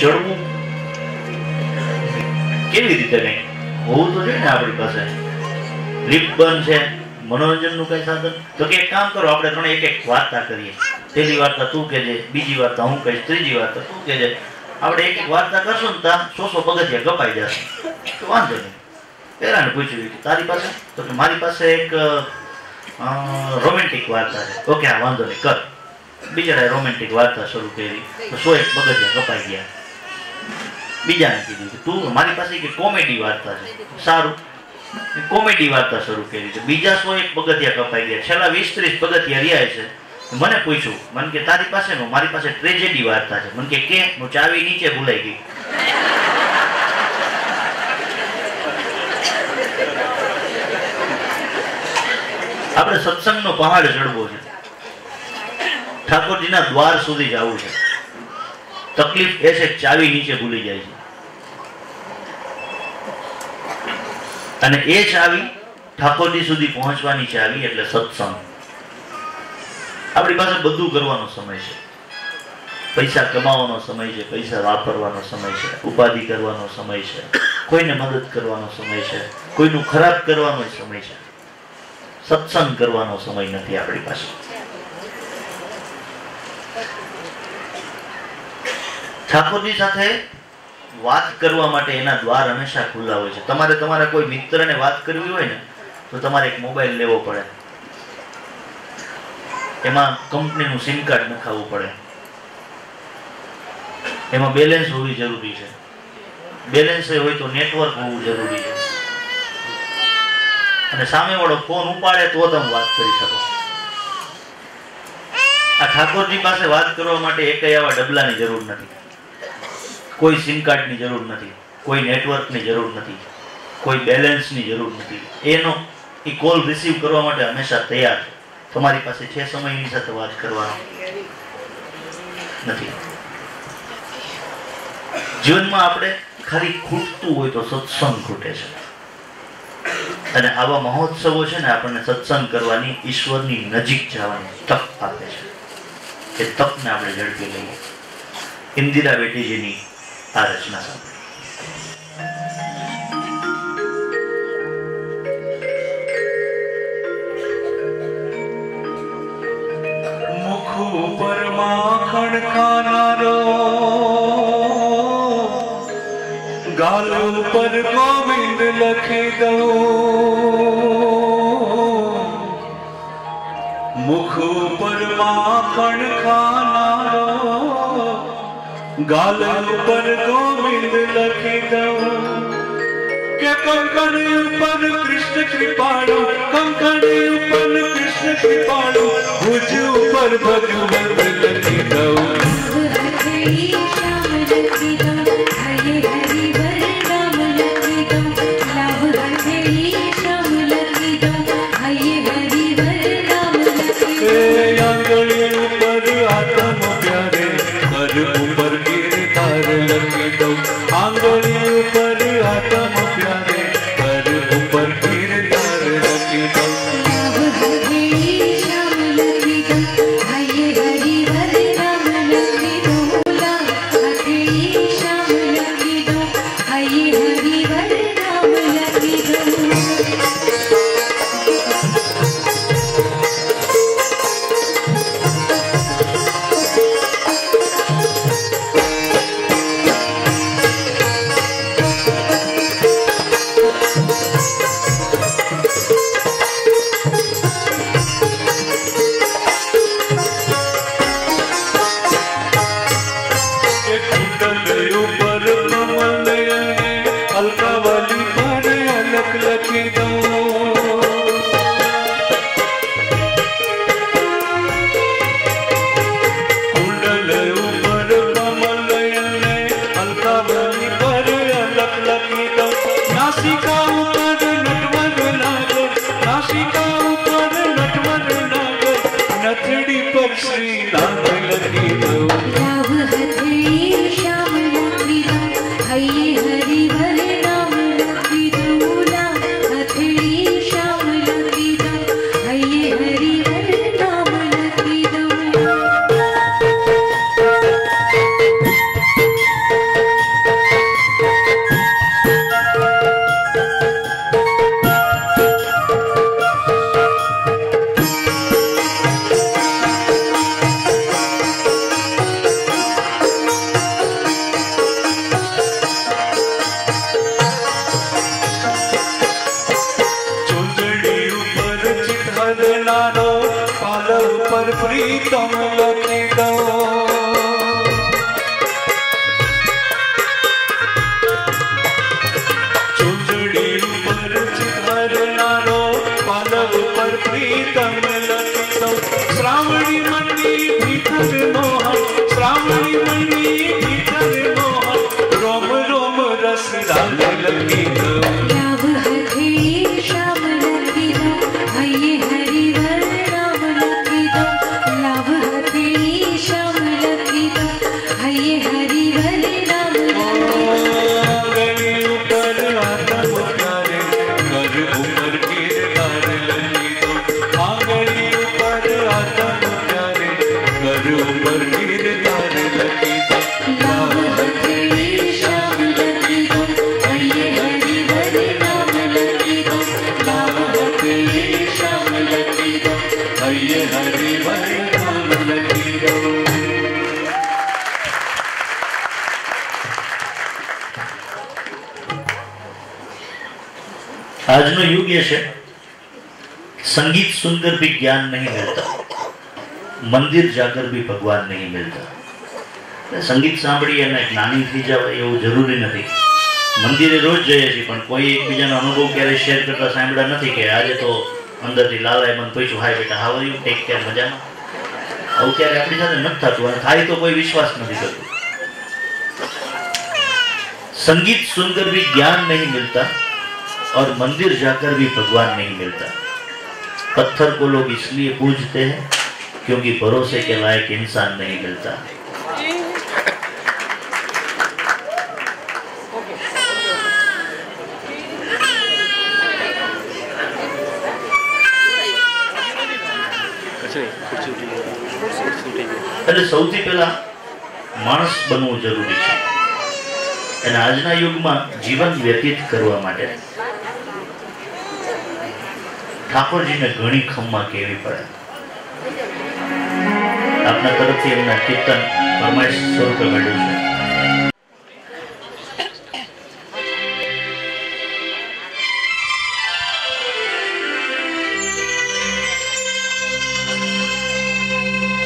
જડવું કેવી રીતે કઈ હોવું તો જોઈએ ને આપણી પાસે લિફ્ટ બંધ છે મનોરંજનનું કઈ સાધન તો કે એક કામ કરો આપણે ત્રણે એક એક વાર્તા કરીએ પહેલી વાર્તા તું કહેજે બીજી વાર્તા હું કહીશ ત્રીજી વાર્તા તું કહેજે આપણે એક એક વાર્તા કરશું ને ત્યાં 100 પગથિયા કપાઈ જશે તો વાંધો નહીં પેલાને પૂછ્યું કે તારી પાસે તો કે મારી પાસે એક રોમેન્ટિક વાર્તા છે ઓકે હા વાંધો નહીં કર બીજાએ રોમેન્ટિક વાર્તા શરૂ કરી તો 101 પગથિયા કપાઈ ગયા બીજાને કીધું કે તું મારી પાસે કે કોમેડી વાર્તા છે સારું કોમેડી વાર્તા શરૂ કરી છે બીજા 101 પગથિયા કપાઈ ગયા છેલ્લા 20-30 પગથિયા રહ્યા છે મને પૂછ્યું મને કે તારી પાસે નો મારી પાસે ટ્રેજેડી વાર્તા છે મને કે હું ચાવી નીચે ભૂલાઈ ગઈ આપણે સત્સંગનો પહાડ ચડવો છે ઠાકોરજીના દ્વાર સુધી જવું છે તકલીફ એ છે ચાવી નીચે ભૂલી જાય છે અને એ ચાવી ઠાકોરજી સુધી પહોંચવાની ચાવી એટલે સત્સંગ આપણી પાસે બધું કરવાનો સમય છે પૈસા કમાવાનો સમય છે પૈસા વાપરવાનો સમય છે ઉપાધિ કરવાનો સમય છે કોઈને મદદ કરવાનો સમય છે કોઈનું ખરાબ કરવાનો સમય છે સત્સંગ કરવાનો સમય નથી આપણી પાસે ઠાકોરજી સાથે વાત કરવા માટે એના દ્વાર હંમેશા ખુલ્લા હોય છે તમારે તમારા કોઈ મિત્રને વાત કરવી હોય ને તો તમારે એક મોબાઈલ લેવો પડે એમાં કંપનીનું સિમ કાર્ડ નખાવવું પડે એમાં બેલેન્સ હોવી જરૂરી છે બેલેન્સ હોય તો નેટવર્ક હોવું જરૂરી છે અને સામેવાળો ફોન ઉપાડે તો તમે વાત કરી શકો આ ઠાકોરજી પાસે વાત કરવા માટે એકેય આવા ડબલાની જરૂર નથી કોઈ સિમ કાર્ડની જરૂર નથી કોઈ નેટવર્કની જરૂર નથી કોઈ બેલેન્સની જરૂર નથી એનો એ કોલ રિસીવ કરવા માટે હંમેશા તૈયાર છે તમારી પાસે છે સમય એની સાથે વાત કરવાનો નથી જીવનમાં આપણે ખાલી ખૂટતું હોય તો સત્સંગ ખૂટે છે અને આવા મહોત્સવો છે ને આપણને સત્સંગ કરવાની ઈશ્વરની નજીક જવાની તક આપે છે એ તકને આપણે ઝડપી લઈએ ઇન્દિરા બેટીજીની આ રચના સાંભળો મુખ ઉપર માખણ ખાનારો ગાલ ઉપર ગોવિંદ લખી દઉં મુખ ઉપર માખણ ખાનારો ગાલ ઉપર ગોવિંદ લખી દઉં કે કંકણ ઉપર કૃષ્ણ કૃપાળુ કંકણ ઉપર કૃષ્ણ કૃપાળુ ભુજ ઉપર ભગવંત લખી દઉં प्रीतम लखी दो। चुंदड़ी पर चितरनारो पालव पर प्रीतम लखी दो। श्रावणी मणि भीतर मोहन, श्रावणी मणि भीतर मोहन, रोम रोम रस डाल लखी दो। लाभ हथेली श्याम लखी दो, हये हरिवर नाम लखी दो। लाभ हथेली श्याम लखी दो, हये हरिवर नाम लखी दो। गली ऊपर आतम प्यारे, घर ऊपर गिरधार लखी दो। गली ऊपर आतम प्यारे, घर ऊपर गिरधार लखी दो। लाभ हथेली श्याम लखी दो, हये हरिवर नाम लखी दो। लाभ हथेली श्याम लखी दो, हये हरिवर नाम लखी दो। आज नो युग ये है, संगीत सुनकर भी ज्ञान नहीं मिलता, मंदिर जाकर भी भगवान नहीं मिलता। संगीत सांभळी અને જ્ઞાની થઈ જાવ એવું જરૂરી નથી। મંદિરે રોજ જઈએ છીએ પણ કોઈ એકબીજાનો અનુભવ ક્યારે શેર કરતા સાંભળ્યા નથી કે આજે તો અંદરથી લાલાએ મને પૂછ્યું, હાય બેટા how are you, take care, મજામાં? આવું ક્યારે આપણી સાથે નથી થતું અને થાય તો કોઈ વિશ્વાસ નથી કરતું। संगीत सुनकर भी ज्ञान नहीं मिलता और मंदिर जाकर भी भगवान नहीं मिलता। पत्थर को लोग इसलिए पूजते हैं क्योंकि भरोसे के लायक इंसान नहीं मिलता। એટલે સૌથી પહેલા માણસ બનવું જરૂરી છે અને આજના યુગમાં જીવન વ્યતીત કરવા માટે ઠાકોરજીને ઘણી ખમ્મા કહેવી પડે। આપના તરફથી એમના કીર્તન ફરમાઈશ સ્વરૂપે મળ્યું છે।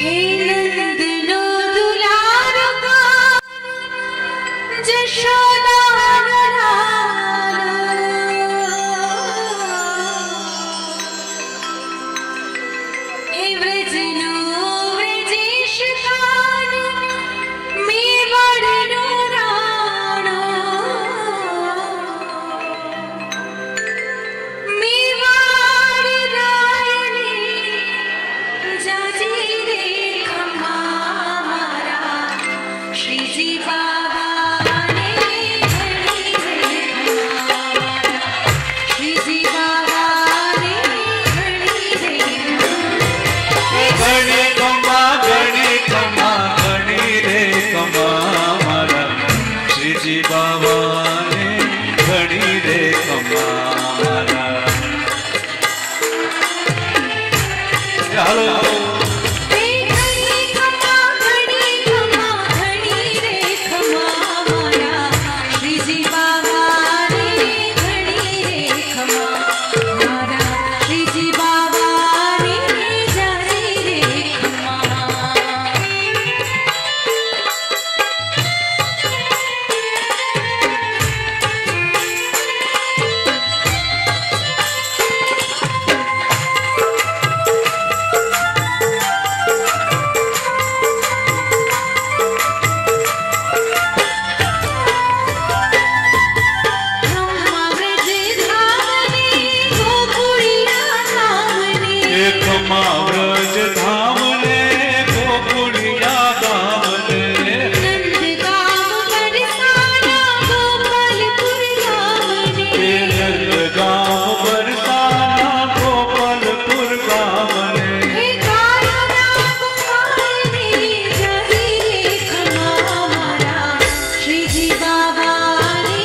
हे नंदनो दुलारो का जशोदा हे व्रजनो व्रजेश कान मेवाड़नो राणो मेवाड़ रायणे जाजी रे खम्मा मारा श्रीजी बाबा ने घड़ी रे खम्मा मारा श्रीजी बाबा ने घड़ी रे गणी खम्मा गणी रे खम्मा मारा श्रीजी बाबा ने गणी रे खम्मा मारा। चालो घड़ी खम्मा घड़ी रे खम्मा मारा श्रीजी बाबा ने घड़ी रे खम्मा मारा श्रीजी बाबा ने जारी रे खम्मा। ब्रह्मा व्रज धामने गोकुलिया धामने खम्मा व्रज धाम ने गोकुलिया धाम ने नंद गाम बरसाना गोपालपुर धामने नंद गाँव बरसाना गोपालपुर गाँव ने हे कालना कुमारने जारी रे खम्मा मारा श्रीजी बाबा ने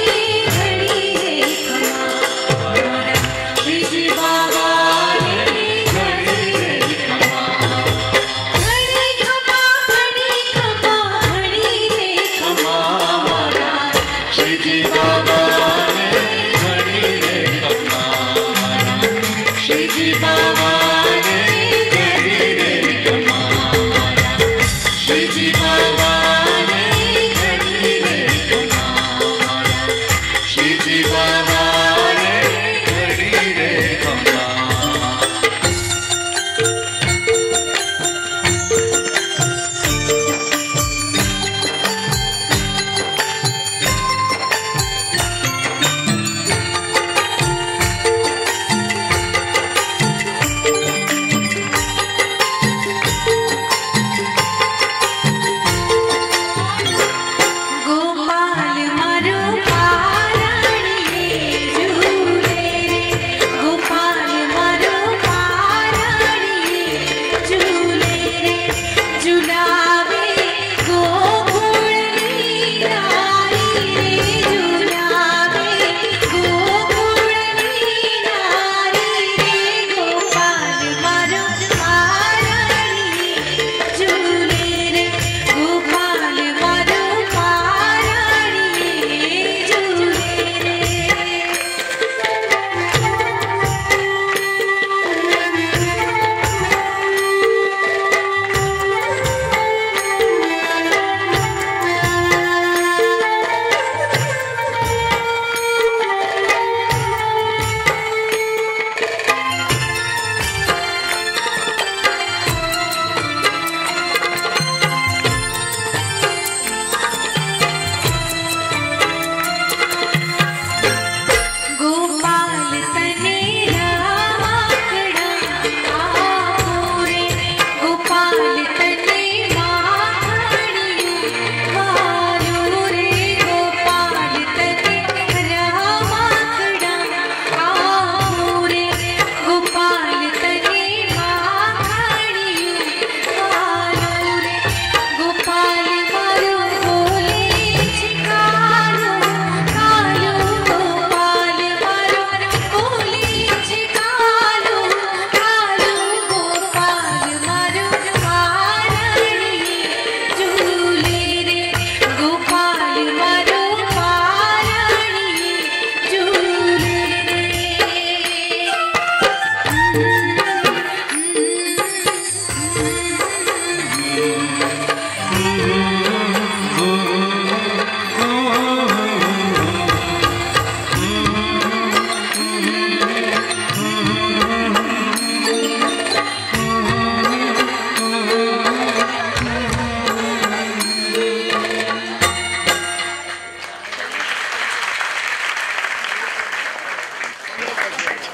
घड़ी रे खम्मा मारा श्रीजी बाबा ने घड़ी रे खम्मा। घड़ी खम्मा घड़ी रे खम्मा मारा श्रीजी बाबा ने घड़ी रे खम्मा मारा श्रीजी बाबा ने घड़ी रे खम्मा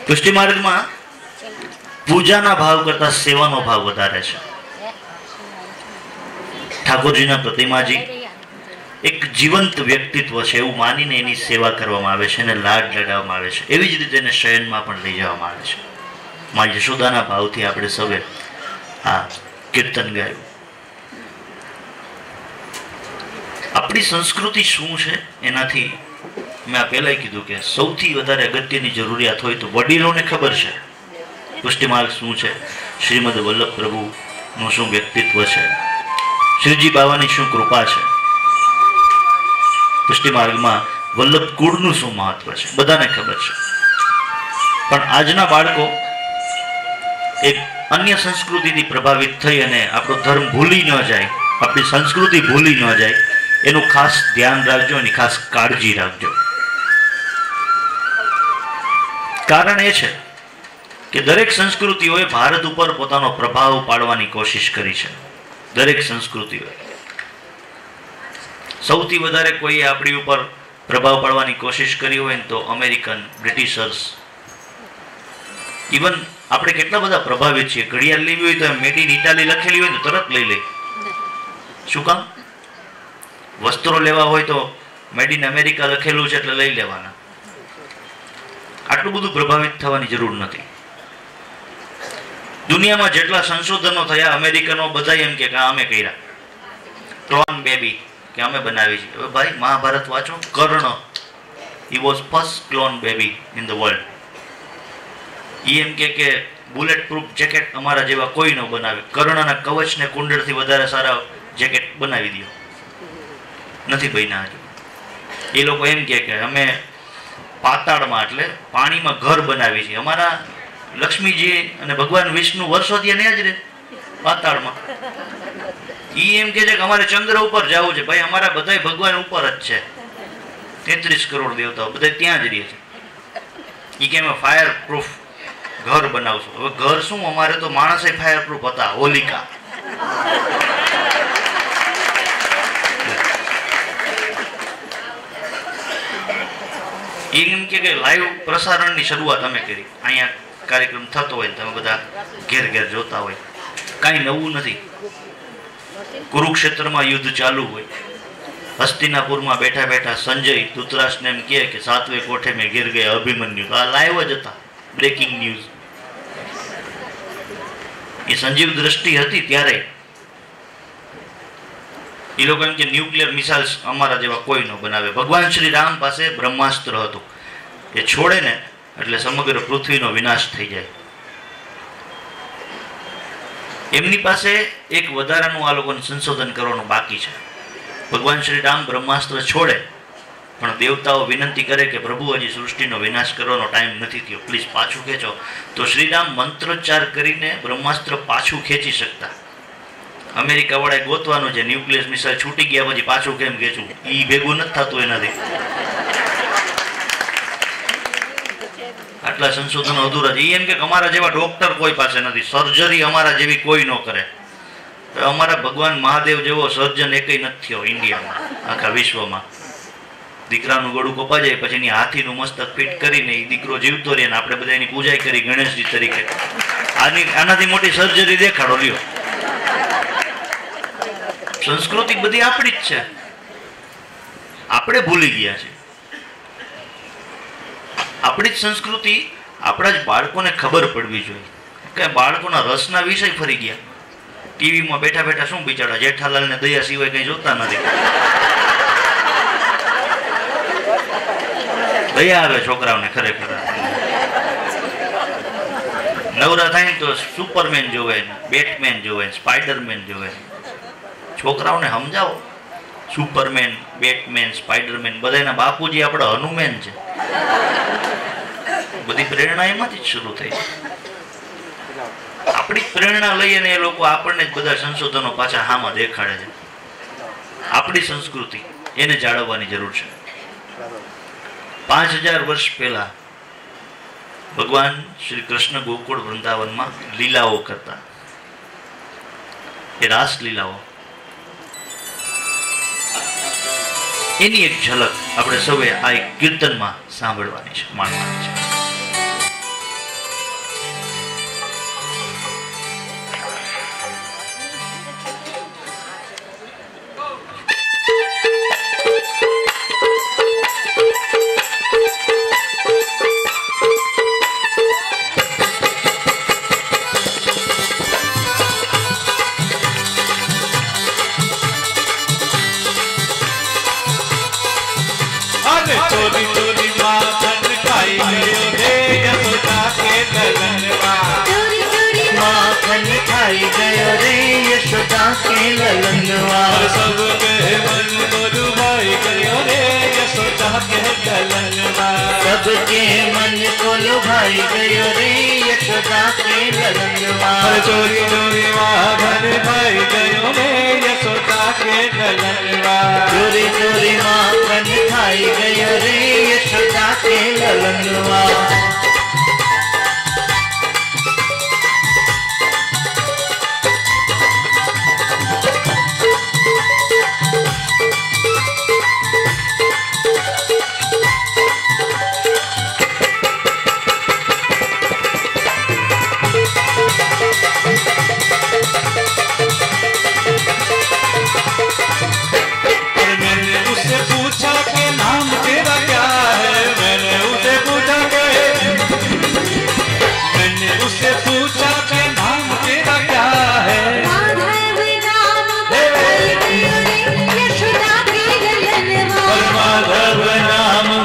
પુષ્ટિ માર્ગમાં પૂજાના ભાવ કરતા સેવાનો ભાવ વધારે છે. ઠાકોરજીના પ્રતિમાજી એક જીવંત વ્યક્તિત્વ છે એવું માનીને એની સેવા કરવામાં આવે છે અને લાડ લગાવવામાં આવે છે. એવી જ રીતે એને શયનમાં પણ લઈ જવામાં આવે છે. મા યશોદાના ભાવથી આપણે સૌએ આ કીર્તન ગાયું. આપણી સંસ્કૃતિ શું છે એનાથી મેં પહેલા કીધું કે સૌથી વધારે અગત્યની જરૂરિયાત હોય તો વડીલોને ખબર છે પુષ્ટિ માર્ગ શું છે, શ્રીમદ વલ્લભ પ્રભુનું શું વ્યક્તિત્વ છે, શ્રીજી બાવાની શું કૃપા છે, પુષ્ટિ માર્ગમાં વલ્લભ કુળનું શું મહત્વ છે, બધાને ખબર છે. પણ આજના બાળકો એક અન્ય સંસ્કૃતિથી પ્રભાવિત થઈ અને આપણો ધર્મ ભૂલી ન જાય, આપણી સંસ્કૃતિ ભૂલી ન જાય એનું ખાસ ધ્યાન રાખજો, એની ખાસ કાળજી રાખજો. કારણ એ છે કે દરેક સંસ્કૃતિઓએ ભારત ઉપર પોતાનો પ્રભાવ પાડવાની કોશિશ કરી છે. દરેક સંસ્કૃતિઓએ સૌથી વધારે કોઈ આપણી ઉપર પ્રભાવ પાડવાની કોશિશ કરી હોય ને તો અમેરિકન, બ્રિટિશર્સ. ઇવન આપણે કેટલા બધા પ્રભાવિત છીએ. ઘડિયાળ લેવી હોય તો મેડ ઇન ઇટાલી લખેલી હોય તો તરત લઈ લે. શું કામ? વસ્ત્રો લેવા હોય તો મેડ ઇન અમેરિકા લખેલું છે એટલે લઈ લેવાના. આટલું બધું પ્રભાવિત થવાની જરૂર નથી. દુનિયામાં જેટલા સંશોધનો થયા અમેરિકનો બધા એમ કે અમે કર્યા. ક્લોન બેબી કે અમે બનાવી છે. હવે ભાઈ મહાભારત વાંચો. Karna, he was first clone baby in the world. એ એમ કે બુલેટ પ્રૂફ જેકેટ અમારા જેવા કોઈ ન બનાવે. કર્ણના કવચને કુંડળથી વધારે સારા જેકેટ બનાવી દો. નથી બન્યા હજુ. એ લોકો એમ કે અમે પાતાળમાં એટલે પાણીમાં ઘર બનાવી છે. અમારા લક્ષ્મીજી અને ભગવાન વિષ્ણુ વર્ષોથી ત્યાં જ રહે પાતાળમાં. એ એમ કે છે કે અમારે ચંદ્ર ઉપર જવું છે. ભાઈ અમારા બધા ભગવાન ઉપર જ છે. 33 કરોડ દેવતાઓ બધા ત્યાં જ રહે છે. એ કે અમે ફાયર પ્રૂફ ઘર બનાવશું. હવે ઘર શું, અમારે તો માણસે ફાયર પ્રૂફ હતા. હોલિકા એમ કે લાઈવ પ્રસારણની શરૂઆત અમે કરી. અહીંયા કાર્યક્રમ થતો હોય તમે બધા ઘેર ઘેર જોતા હોય. કાંઈ નવું નથી. કુરુક્ષેત્રમાં યુદ્ધ ચાલુ હોય. હસ્તિનાપુરમાં બેઠા બેઠા સંજય ધૃતરાષ્ટ્રને એમ કહે કે 7વે કોઠે મેં ઘેર ગયા અભિમન્યુ. આ લાઈવ જ હતા. Breaking news. એ સંજીવ દ્રષ્ટિ હતી ત્યારે એ લોકો એમ કે ન્યુક્લિયર મિસાઇલ્સ અમારા જેવા કોઈ ન બનાવે. ભગવાન શ્રી રામ પાસે બ્રહ્માસ્ત્ર હતું. એ છોડે ને એટલે સમગ્ર પૃથ્વીનો વિનાશ થઈ જાય. એમની પાસે એક વધારાનું આ લોકોને સંશોધન કરવાનું બાકી છે. ભગવાન શ્રી રામ બ્રહ્માસ્ત્ર છોડે પણ દેવતાઓ વિનંતી કરે કે પ્રભુ હજી સૃષ્ટિનો વિનાશ કરવાનો ટાઈમ નથી થયો, પ્લીઝ પાછું ખેંચો. તો શ્રીરામ મંત્રોચ્ચાર કરીને બ્રહ્માસ્ત્ર પાછું ખેંચી શકતા. અમેરિકા વાળાએ ગોતવાનું છે ન્યુક્લિયસ મિસાઇલ છૂટી ગયા પછી પાછું કેમ ખેંચવું. એ ભેગું નથી થતું એનાથી. આટલા સંશોધનો અધૂરા છે. એમ કે અમારા જેવા ડોક્ટર કોઈ પાસે નથી. સર્જરી અમારા જેવી કોઈ ન કરે. અમારા ભગવાન મહાદેવ જેવો સર્જન એકય નથી થયો ઇન્ડિયામાં, આખા વિશ્વમાં. દીકરાનું ગળું કપા જાય પછી એની હાથીનું મસ્તક ફિટ કરીને એ દીકરો જીવતો રહે ને આપણે બધા એની પૂજા કરી ગણેશજી તરીકે. આનાથી મોટી સર્જરી દેખાડો લ્યો. સંસ્કૃતિ બધી આપણી જ છે. આપણે ભૂલી ગયા છે. આપણી જ સંસ્કૃતિ આપણા જ બાળકોને ખબર પડવી જોઈએ કે બાળકોના રસના વિષય ફરી ગયા. ટીવીમાં બેઠા બેઠા શું બિચારા જેઠાલાલ ને દયા સિવાય કઈ જોતા નથી. દયા આવે છોકરાઓને ખરેખર. નવરા થાય ને તો સુપરમેન જોવે, બેટમેન જોવે, સ્પાઈડરમેન જોવે. છોકરાઓને સમજાવો. સુપરમેન, બેટમેન, સ્પાઈડરમેન બધાના બાપુજી આપણા હનુમેન છે. બધી પ્રેરણા એમાંથી જ શરૂ થઈ. આપણી પ્રેરણા લઈએ ને એ લોકો આપણને જ બધા સંશોધનો પાછા હામાં દેખાડે છે. આપણી સંસ્કૃતિ એને જાળવવાની જરૂર છે. 5000 વર્ષ પહેલા ભગવાન શ્રી કૃષ્ણ ગોકુળ વૃંદાવનમાં લીલાઓ કરતા. એ રાસ લીલાઓ એની એક ઝલક આપણે સૌએ આ એક કીર્તનમાં સાંભળવાની છે, માણવાની છે. चोरी चोरी माखन खाई गयो रे यशोदा के ललनवा चोरी चोरी माखन खाई गयो रे यशोदा के ललनवा सबके मन को डुबाई गयो रे यशोदा के ललनवा सबके मन को लुभाई गयो रे यशोदा के ललनवा चोरी चोरी माखन खाई गयो रे यशोदा के ललनवा चोरी चोरी माखन खाई गयो रे यशोदा के ललनवा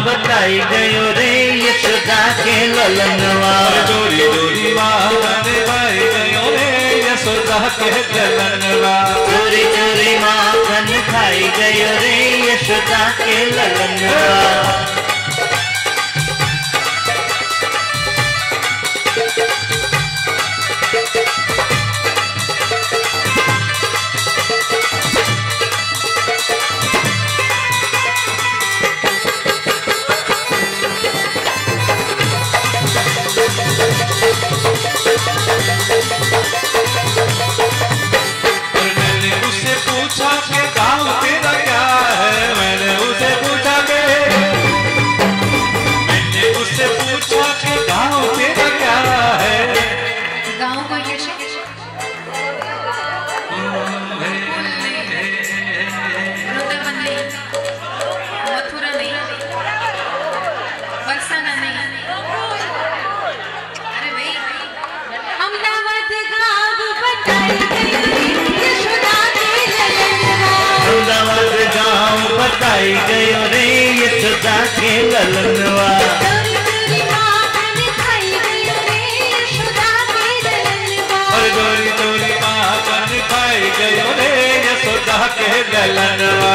बताई गयो रे यशोदा के ललनवा चोरी चोरी माखन खाई गयो रे यशोदा के ललनवा चोरी चोरी माखन खाई गयो रे यशोदा के ललनवा बताई गयो रे यशोदा के ललनवा चोरी चोरी माखन खाई गयो रे यशोदा के ललनवा चोरी चोरी माखन खाई गयो रे यशोदा के ललनवा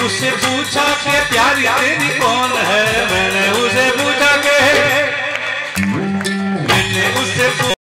उससे पूछा कि प्यारी